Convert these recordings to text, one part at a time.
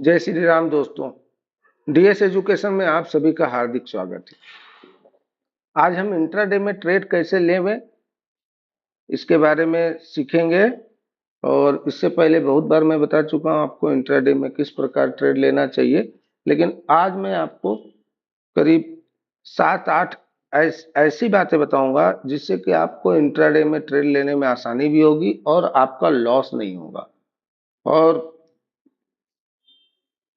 जय श्री राम दोस्तों। DS education में आप सभी का हार्दिक स्वागत है। आज हम इंट्राडे में ट्रेड कैसे लें इसके बारे में सीखेंगे। और इससे पहले बहुत बार मैं बता चुका हूं आपको इंट्राडे में किस प्रकार ट्रेड लेना चाहिए, लेकिन आज मैं आपको करीब 7-8 ऐसी बातें बताऊंगा जिससे कि आपको इंट्राडे में ट्रेड लेने में आसानी भी होगी और आपका लॉस नहीं होगा। और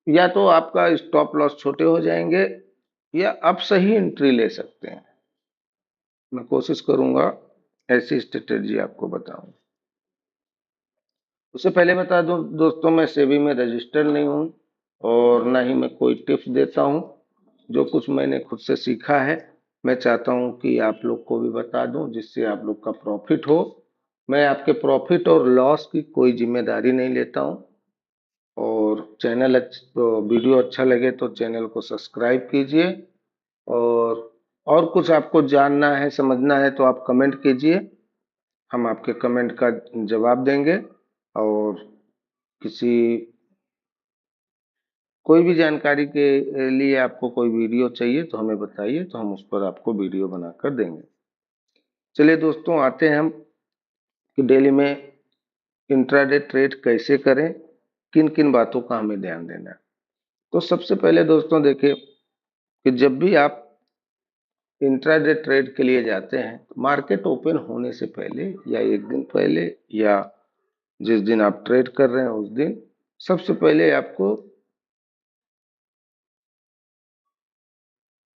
या तो आपका स्टॉप लॉस छोटे हो जाएंगे या आप सही एंट्री ले सकते हैं। मैं कोशिश करूंगा ऐसी स्ट्रेटेजी आपको बताऊं। उससे पहले बता दूं दोस्तों, मैं सेबी में रजिस्टर्ड नहीं हूं और ना ही मैं कोई टिप्स देता हूं। जो कुछ मैंने खुद से सीखा है मैं चाहता हूं कि आप लोग को भी बता दूं जिससे आप लोग का प्रॉफिट हो। मैं आपके प्रॉफिट और लॉस की कोई जिम्मेदारी नहीं लेता हूं। और वीडियो अच्छा लगे तो चैनल को सब्सक्राइब कीजिए। और कुछ आपको जानना है समझना है तो आप कमेंट कीजिए, हम आपके कमेंट का जवाब देंगे। और किसी कोई भी जानकारी के लिए आपको कोई वीडियो चाहिए तो हमें बताइए, तो हम उस पर आपको वीडियो बनाकर देंगे। चलिए दोस्तों, आते हैं हम कि डेली में इंट्राडे ट्रेड कैसे करें, किन किन बातों का हमें ध्यान देना है। तो सबसे पहले दोस्तों देखिए कि जब भी आप इंट्राडे ट्रेड के लिए जाते हैं तो मार्केट ओपन होने से पहले या एक दिन पहले या जिस दिन आप ट्रेड कर रहे हैं उस दिन सबसे पहले आपको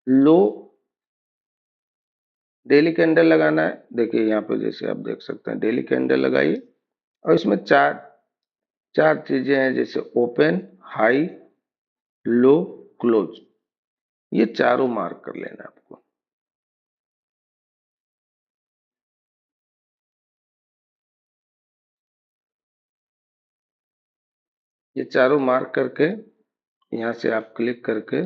लो डेली कैंडल लगाना है। देखिए यहाँ पे जैसे आप देख सकते हैं डेली कैंडल लगाइए और इसमें चार चार चीजें हैं, जैसे ओपन, हाई, लो, क्लोज। ये चारों मार्क कर लेना है आपको। ये चारों मार्क करके यहाँ से आप क्लिक करके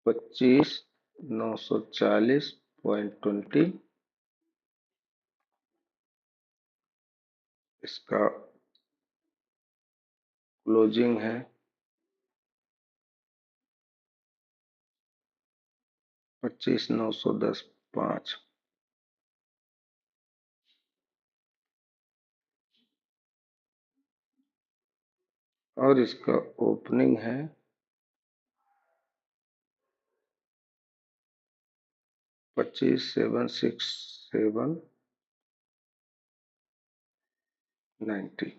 25,940.20 इसका क्लोजिंग है। 25,910.5 और इसका ओपनिंग है 25,767.90।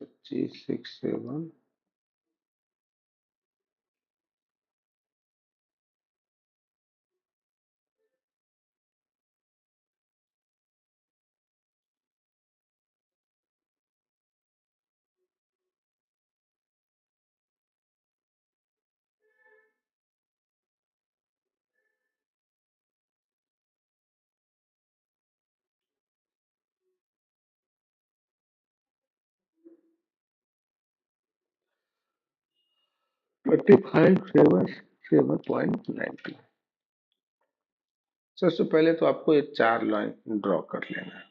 25,6,7 25,767.90। सबसे पहले तो आपको ये चार लाइन ड्रॉ कर लेना है।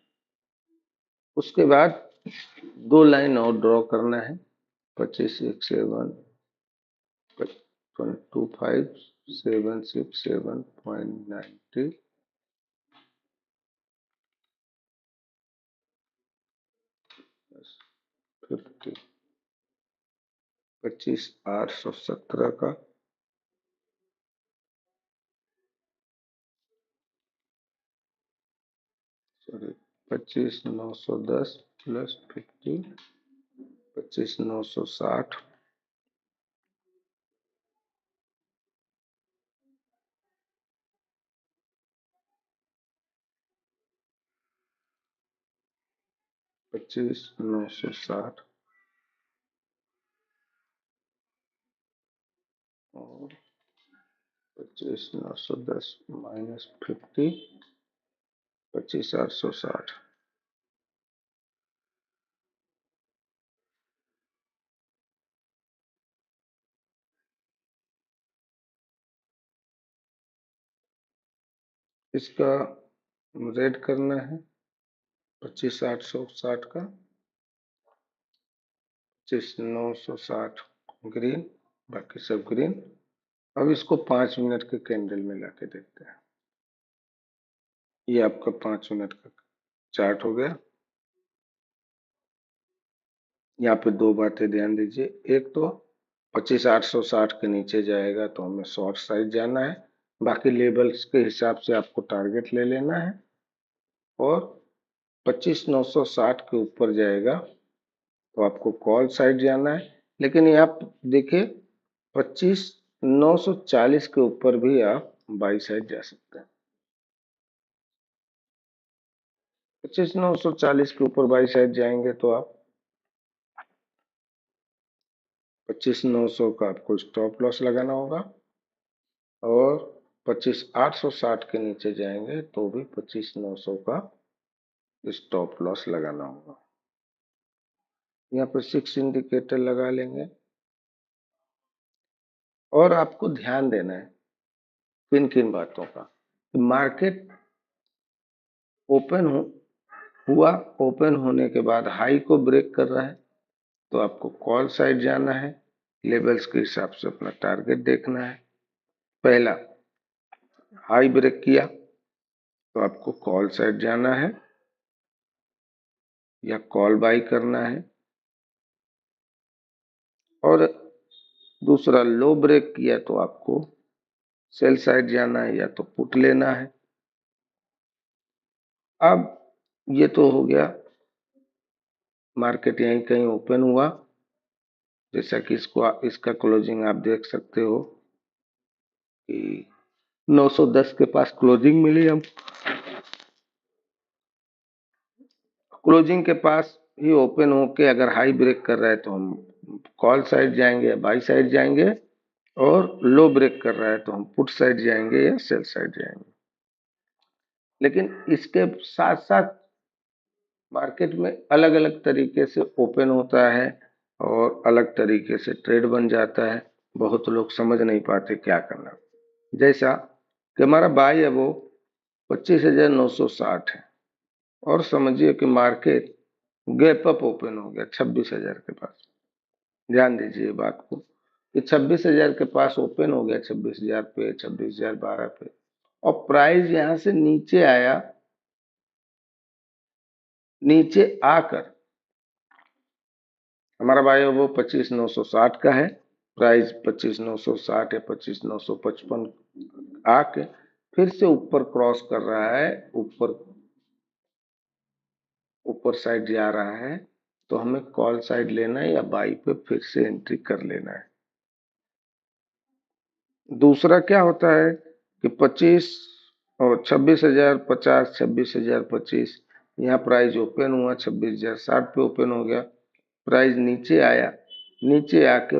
उसके बाद दो लाइन और ड्रॉ करना है। 25,6,7 25,767.90 50 25,817 का सॉरी 25,910 प्लस 50 25,960 25,960 और 25,910 माइनस 50 25,860। इसका रेड करना है 25,860 का। 25,960 ग्रीन, बाकी सब ग्रीन। अब इसको 5 मिनट के कैंडल में लाके देखते हैं। ये आपका 5 मिनट का चार्ट हो गया। यहाँ पे दो बातें ध्यान दीजिए, एक तो 25,860 के नीचे जाएगा तो हमें शॉर्ट साइड जाना है, बाकी लेवल्स के हिसाब से आपको टारगेट ले लेना है। और 25,960 के ऊपर जाएगा तो आपको कॉल साइड जाना है। लेकिन यहाँ देखिए 25,940 के ऊपर भी आप बाई साइड जा सकते हैं। 25,940 के ऊपर बाई साइड जाएंगे तो आप 25,900 का आपको स्टॉप लॉस लगाना होगा, और 25,860 के नीचे जाएंगे तो भी 25,900 का स्टॉप लॉस लगाना होगा। यहाँ पर 6 इंडिकेटर लगा लेंगे। और आपको ध्यान देना है किन किन बातों का। मार्केट ओपन हुआ, ओपन होने के बाद हाई को ब्रेक कर रहा है तो आपको कॉल साइड जाना है, लेवल्स के हिसाब से अपना टारगेट देखना है। पहला हाई ब्रेक किया तो आपको कॉल साइड जाना है या कॉल बाई करना है, और दूसरा लो ब्रेक किया तो आपको सेल साइड जाना है या तो पुट लेना है। अब ये तो हो गया, मार्केट यहीं कहीं ओपन हुआ, जैसा कि इसका क्लोजिंग आप देख सकते हो कि 910 के पास क्लोजिंग मिली। हम क्लोजिंग के पास ही ओपन होके अगर हाई ब्रेक कर रहा है तो हम कॉल साइड जाएंगे या बाई साइड जाएंगे, और लो ब्रेक कर रहा है तो हम पुट साइड जाएंगे या सेल साइड जाएंगे। लेकिन इसके साथ साथ मार्केट में अलग अलग तरीके से ओपन होता है और अलग तरीके से ट्रेड बन जाता है। बहुत लोग समझ नहीं पाते क्या करना। जैसा कि हमारा बाई है वो 25,960 है, और समझिए कि मार्केट गैप अप ओपन हो गया 26,000 के पास। ध्यान दीजिए बात को कि 26,000 के पास ओपन हो गया, 26,000 पे, 26,012 पे, और प्राइस यहां से नीचे आया। नीचे आकर हमारा भाई वो 25,960 का है, प्राइस 25,960 या 25,955 आके फिर से ऊपर क्रॉस कर रहा है, ऊपर ऊपर साइड जा रहा है, तो हमें कॉल साइड लेना है या बाई पे फिर से एंट्री कर लेना है। दूसरा क्या होता है कि 25 और 26,050, 26,025, यहाँ प्राइस ओपन हुआ 26,060 पे ओपन हो गया, प्राइस नीचे आया, नीचे आके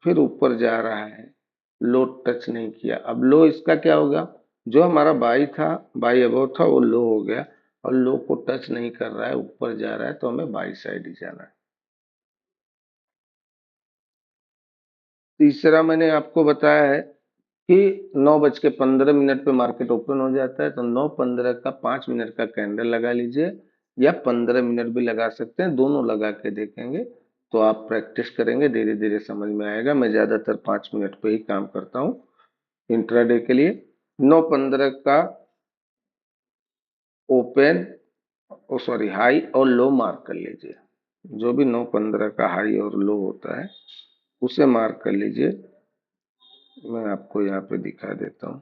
फिर ऊपर जा रहा है, लो टच नहीं किया। अब लो इसका क्या होगा, जो हमारा बाई था, बाई अबव था, वो लो हो गया, और लो को टच नहीं कर रहा है, ऊपर जा रहा है, तो हमें बाई साइड ही जाना है। तीसरा मैंने आपको बताया है कि 9:15 पे मार्केट ओपन हो जाता है, तो 9:15 का 5 मिनट का कैंडल लगा लीजिए, या 15 मिनट भी लगा सकते हैं, दोनों लगा के देखेंगे तो आप प्रैक्टिस करेंगे, धीरे धीरे समझ में आएगा। मैं ज्यादातर 5 मिनट पे ही काम करता हूँ इंट्राडे के लिए। 9:15 का ओपन, ओ सॉरी, हाई और लो मार्क कर लीजिए। जो भी 9:15 का हाई और लो होता है उसे मार्क कर लीजिए। मैं आपको यहाँ पे दिखा देता हूँ।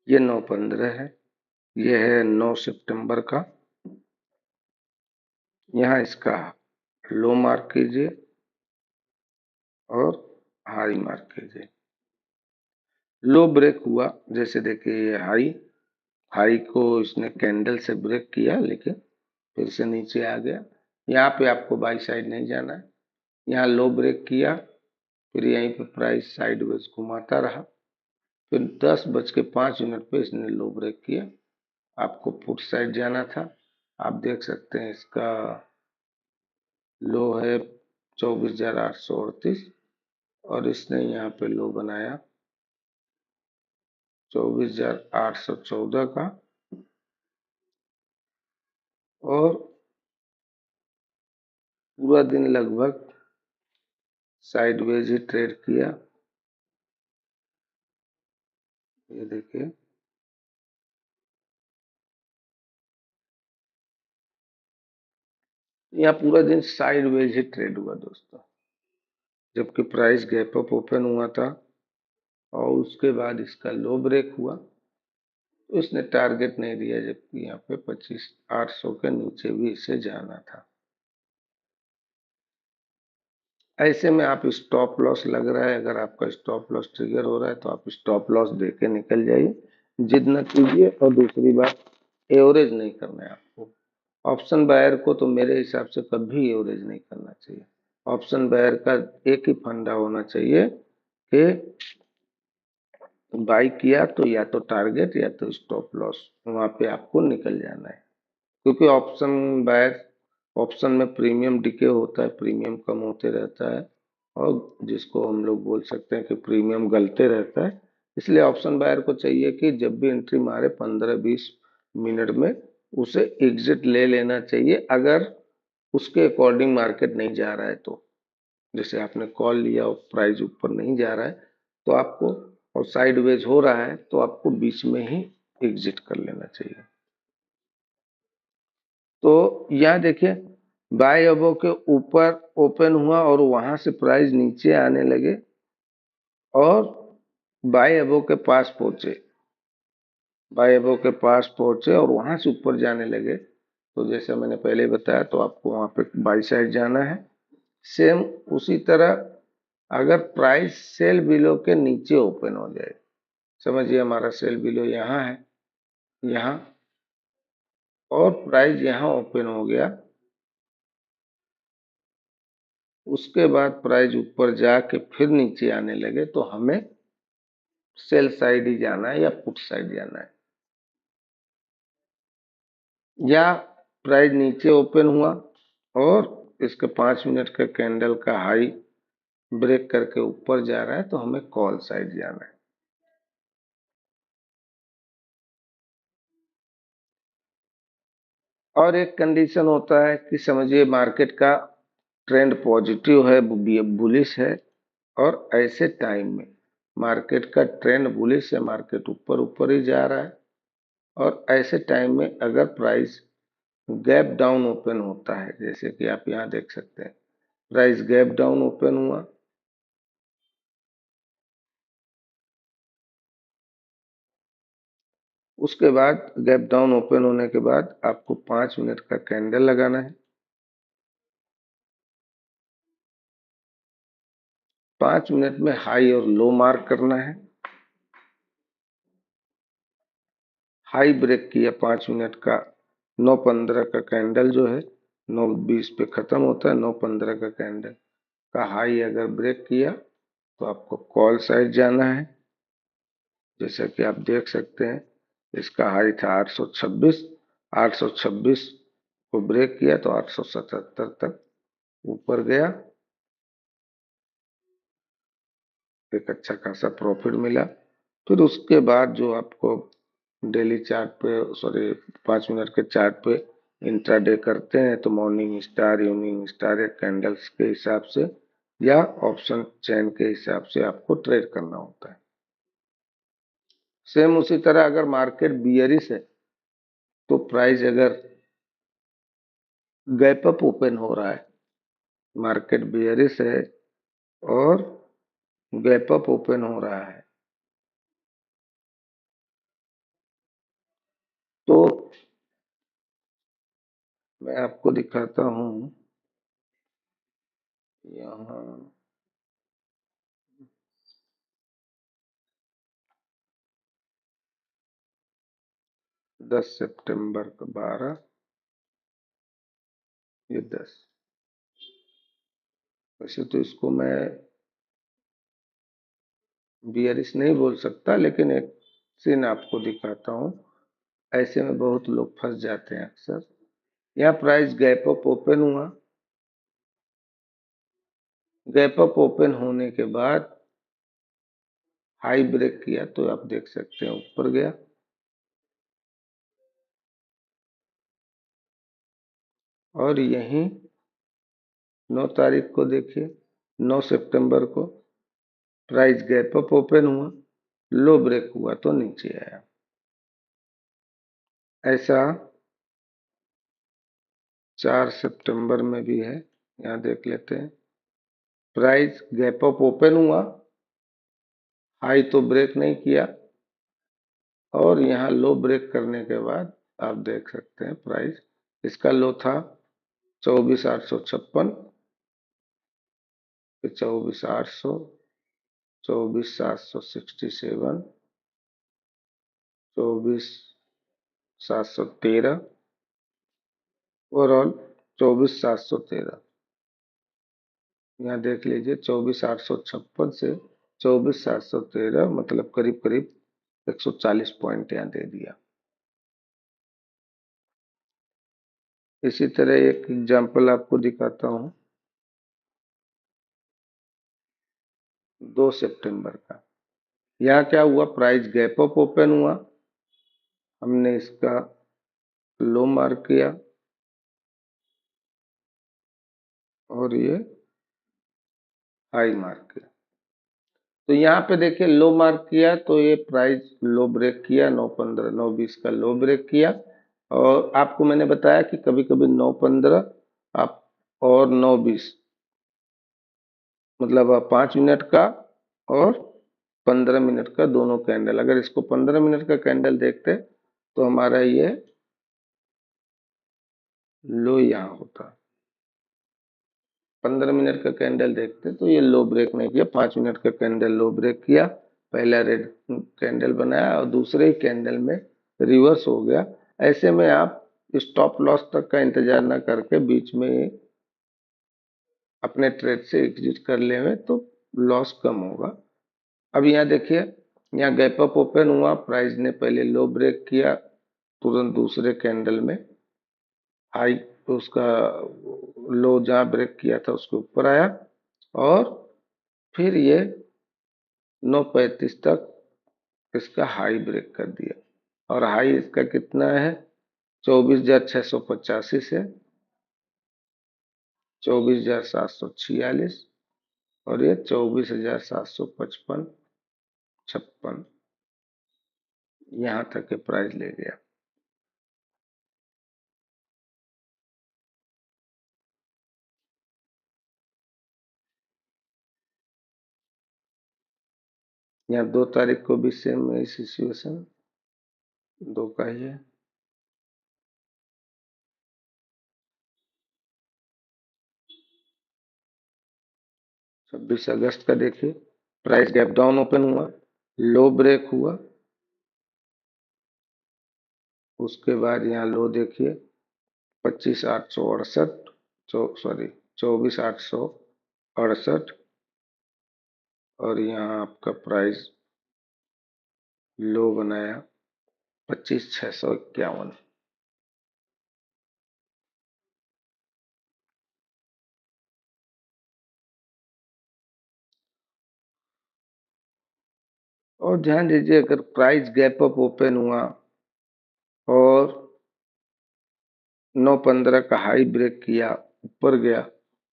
ये 9:15 है, ये है 9 सितंबर का। यहाँ इसका लो मार्क कीजिए और हाई मार्क कीजिए। लो ब्रेक हुआ, जैसे देखिए ये हाई, हाई को इसने कैंडल से ब्रेक किया लेकिन फिर से नीचे आ गया। यहाँ पे आपको बाई साइड नहीं जाना है। यहाँ लो ब्रेक किया, फिर यहीं पे प्राइस साइडवेज घुमाता रहा, फिर 10:05 पे इसने लो ब्रेक किया। आपको पुट साइड जाना था। आप देख सकते हैं इसका लो है 24,838 और इसने यहाँ पे लो बनाया 24,814 का और पूरा दिन लगभग साइडवेज ही ट्रेड किया। ये देखिए, यहाँ पूरा दिन साइडवेज ही ट्रेड हुआ दोस्तों, जबकि प्राइस गैप अप ओपन हुआ था और उसके बाद इसका लो ब्रेक हुआ तो इसने टारगेट नहीं दिया, जबकि यहाँ पे 25,800 के नीचे भी इसे जाना था। ऐसे में आप स्टॉप लॉस लग रहा है, अगर आपका स्टॉप लॉस ट्रिगर हो रहा है तो आप स्टॉप लॉस दे के निकल जाइए, जिद न कीजिए। और दूसरी बात, एवरेज नहीं करना है आपको। ऑप्शन बायर को तो मेरे हिसाब से कभी एवरेज नहीं करना चाहिए। ऑप्शन बायर का एक ही फंडा होना चाहिए कि बाई किया तो या तो टारगेट या तो स्टॉप लॉस, वहां पे आपको निकल जाना है। क्योंकि ऑप्शन बायर, ऑप्शन में प्रीमियम डिके होता है, प्रीमियम कम होते रहता है और जिसको हम लोग बोल सकते हैं कि प्रीमियम गलते रहता है। इसलिए ऑप्शन बायर को चाहिए कि जब भी एंट्री मारे 15-20 मिनट में उसे एग्जिट ले लेना चाहिए, अगर उसके अकॉर्डिंग मार्केट नहीं जा रहा है तो। जैसे आपने कॉल लिया और प्राइस ऊपर नहीं जा रहा है तो आपको, और साइडवेज हो रहा है तो आपको बीच में ही एग्जिट कर लेना चाहिए। तो यहाँ देखिए, बाय अबो के ऊपर ओपन हुआ और वहां से प्राइस नीचे आने लगे और बाय अबो के पास पहुंचे, बाय अबो के पास पहुंचे और वहां से ऊपर जाने लगे। तो जैसे मैंने पहले बताया, तो आपको वहां पे बाई साइड जाना है। सेम उसी तरह अगर प्राइस सेल बिलो के नीचे ओपन हो जाए, समझिए हमारा सेल बिलो यहाँ है, यहाँ, और प्राइस यहाँ ओपन हो गया, उसके बाद प्राइस ऊपर जाके फिर नीचे आने लगे तो हमें सेल साइड ही जाना है या पुट साइड जाना है। या प्राइस नीचे ओपन हुआ और इसके 5 मिनट का कैंडल का हाई ब्रेक करके ऊपर जा रहा है तो हमें कॉल साइड जाना है। और एक कंडीशन होता है कि समझिए मार्केट का ट्रेंड पॉजिटिव है, बुलिश है, और ऐसे टाइम में मार्केट का ट्रेंड बुलिश है, मार्केट ऊपर ऊपर ही जा रहा है, और ऐसे टाइम में अगर प्राइस गैप डाउन ओपन होता है, जैसे कि आप यहाँ देख सकते हैं प्राइस गैप डाउन ओपन हुआ, उसके बाद गैप डाउन ओपन होने के बाद आपको 5 मिनट का कैंडल लगाना है। 5 मिनट में हाई और लो मार्क करना है। हाई ब्रेक किया 5 मिनट का, 9:15 का कैंडल जो है 9:20 पे खत्म होता है, 9:15 का कैंडल का हाई अगर ब्रेक किया तो आपको कॉल साइड जाना है। जैसा कि आप देख सकते हैं इसका हाई था 826, 826 को ब्रेक किया तो 877 तक ऊपर गया, एक अच्छा खासा प्रॉफिट मिला। फिर उसके बाद जो आपको डेली चार्ट पे, सॉरी 5 मिनट के चार्ट पे इंट्राडे करते हैं तो मॉर्निंग स्टार, इवनिंग स्टार या कैंडल्स के हिसाब से या ऑप्शन चेन के हिसाब से आपको ट्रेड करना होता है। सेम उसी तरह अगर मार्केट बियरिश है तो प्राइस अगर गैप अप ओपन हो रहा है, मार्केट बियरिश है और गैप अप ओपन हो रहा है, तो मैं आपको दिखाता हूं यहाँ 10 सितंबर का 12, ये 10, वैसे तो इसको मैं बियरिश नहीं बोल सकता, लेकिन एक सीन आपको दिखाता हूँ। ऐसे में बहुत लोग फंस जाते हैं अक्सर। यहाँ प्राइस गैप अप ओपन हुआ, गैप अप ओपन होने के बाद हाई ब्रेक किया तो आप देख सकते हैं ऊपर गया, और यहीं 9 तारीख को देखिए, 9 सितंबर को प्राइस गैप अप ओपन हुआ, लो ब्रेक हुआ तो नीचे आया। ऐसा 4 सितंबर में भी है, यहाँ देख लेते हैं। प्राइस गैप अप ओपन हुआ, हाई तो ब्रेक नहीं किया, और यहाँ लो ब्रेक करने के बाद आप देख सकते हैं प्राइस, इसका लो था 24,856, फिर 24,800, 24,767, 24,713, ओवरऑल 24,713। यहाँ देख लीजिए 24,856 से 24,713, मतलब करीब करीब 140 पॉइंट यहाँ दे दिया। इसी तरह एक एग्जांपल आपको दिखाता हूँ 2 सितंबर का। यहाँ क्या हुआ, प्राइस गैप अप ओपन हुआ, हमने इसका लो मार्क किया, और ये हाई मार्क किया। तो यहाँ पे देखिए लो मार्क किया तो ये प्राइस लो ब्रेक किया, 9.15 9.20 का लो ब्रेक किया। और आपको मैंने बताया कि कभी कभी 9.15 आप और 9.20, मतलब 5 मिनट का और 15 मिनट का दोनों कैंडल, अगर इसको 15 मिनट का कैंडल देखते तो हमारा ये लो यहाँ होता। 15 मिनट का कैंडल देखते तो ये लो ब्रेक नहीं किया, 5 मिनट का कैंडल लो ब्रेक किया, पहला रेड कैंडल बनाया और दूसरे ही कैंडल में रिवर्स हो गया। ऐसे में आप स्टॉप लॉस तक का इंतजार ना करके बीच में अपने ट्रेड से एग्जिट कर लेंगे तो लॉस कम होगा। अब यहाँ देखिए, यहाँ गैप अप ओपन हुआ, प्राइस ने पहले लो ब्रेक किया, तुरंत दूसरे कैंडल में हाई, उसका लो जहाँ ब्रेक किया था उसके ऊपर आया, और फिर ये 9:35 तक इसका हाई ब्रेक कर दिया। और हाई इसका कितना है, 24,685 से 24,746, और ये 24,755 56 यहाँ तक के प्राइस ले गया। यहाँ 2 तारीख को भी सेम है सिचुएशन, 2 का ही है। 26 अगस्त का देखिए, प्राइस गैप डाउन ओपन हुआ, लो ब्रेक हुआ, उसके बाद यहाँ लो देखिए 25,868, सॉरी 24,868, और यहाँ आपका प्राइस लो बनाया 25,651। और ध्यान दीजिए, अगर प्राइस गैप अप ओपन हुआ और 9.15 का हाई ब्रेक किया, ऊपर गया,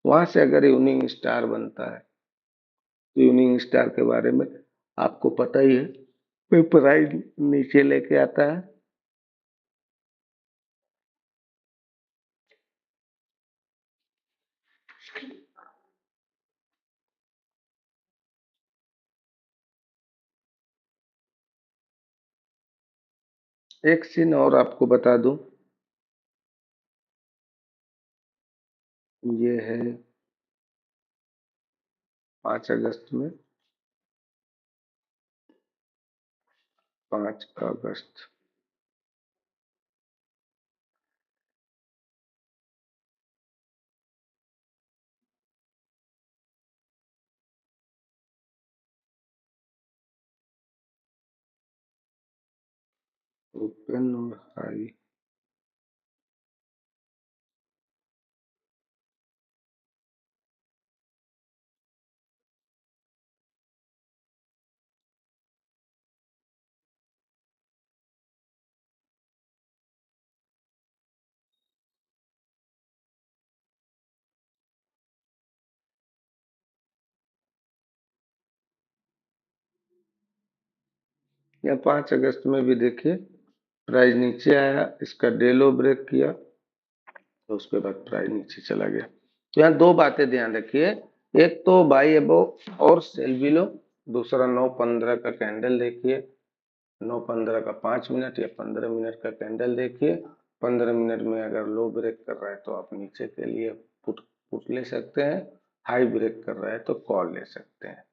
वहां से अगर यूनिंग स्टार बनता है तो यूनिंग स्टार के बारे में आपको पता ही है, फिर प्राइस नीचे लेके आता है। एक सीन और आपको बता दूं, ये है 5 अगस्त में, 5 अगस्त, ओपन और हाई। या 5 अगस्त में भी देखिए प्राइस नीचे आया, इसका डे लो ब्रेक किया तो उसके बाद प्राइस नीचे चला गया। तो यहाँ दो बातें ध्यान रखिए, एक तो बाई अबव और सेल बिलो, दूसरा 9:15 का कैंडल देखिए, 9:15 का 5 मिनट या 15 मिनट का कैंडल देखिए। 15 मिनट में अगर लो ब्रेक कर रहा है तो आप नीचे के लिए पुट पुट ले सकते हैं, हाई ब्रेक कर रहा है तो कॉल ले सकते हैं।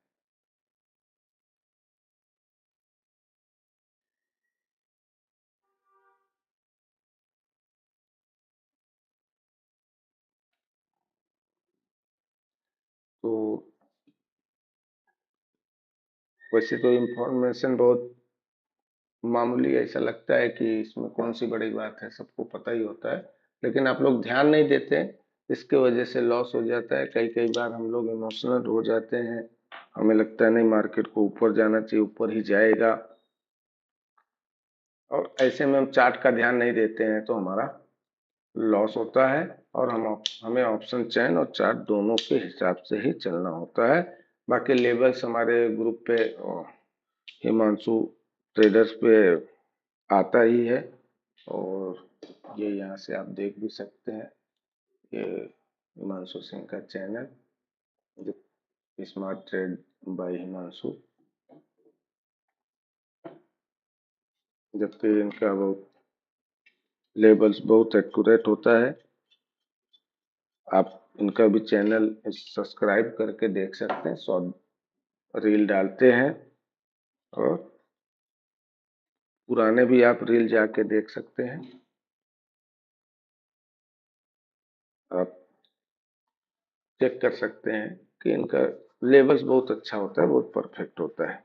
तो वैसे तो इंफॉर्मेशन बहुत मामूली ऐसा लगता है कि इसमें कौन सी बड़ी बात है, सबको पता ही होता है, लेकिन आप लोग ध्यान नहीं देते, इसके वजह से लॉस हो जाता है। कई कई बार हम लोग इमोशनल हो जाते हैं, हमें लगता है नहीं मार्केट को ऊपर जाना चाहिए, ऊपर ही जाएगा, और ऐसे में हम चार्ट का ध्यान नहीं देते हैं तो हमारा लॉस होता है। और हमें ऑप्शन चेन और चार्ट दोनों के हिसाब से ही चलना होता है। बाकी लेवल्स हमारे ग्रुप पे हिमांशु ट्रेडर्स पे आता ही है, और ये यहाँ से आप देख भी सकते हैं, ये हिमांशु सिंह का channel smart trade by Himanshu, जबकि इनका बहुत लेबल्स बहुत एक्यूरेट होता है। आप इनका भी चैनल सब्सक्राइब करके देख सकते हैं, शॉर्ट रील डालते हैं, और पुराने भी आप रील जाके देख सकते हैं। आप चेक कर सकते हैं कि इनका लेवल्स बहुत अच्छा होता है, बहुत परफेक्ट होता है।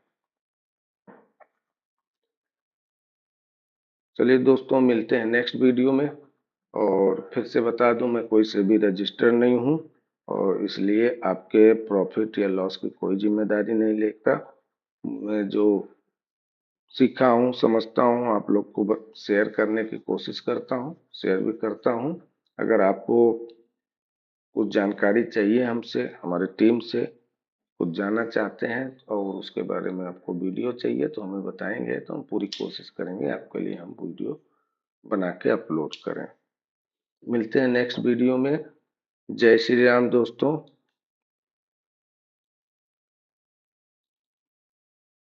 चलिए दोस्तों, मिलते हैं नेक्स्ट वीडियो में। और फिर से बता दूं, मैं कोई से भी रजिस्टर नहीं हूं, और इसलिए आपके प्रॉफिट या लॉस की कोई जिम्मेदारी नहीं लेता। मैं जो सीखा हूँ, समझता हूँ, आप लोग को शेयर करने की कोशिश करता हूँ, शेयर भी करता हूँ। अगर आपको कुछ जानकारी चाहिए हमसे, हमारे टीम से कुछ जानना चाहते हैं, और उसके बारे में आपको वीडियो चाहिए तो हमें बताएंगे, तो हम पूरी कोशिश करेंगे आपके लिए हम वीडियो बना के अपलोड करें। मिलते हैं नेक्स्ट वीडियो में। जय श्री राम दोस्तों।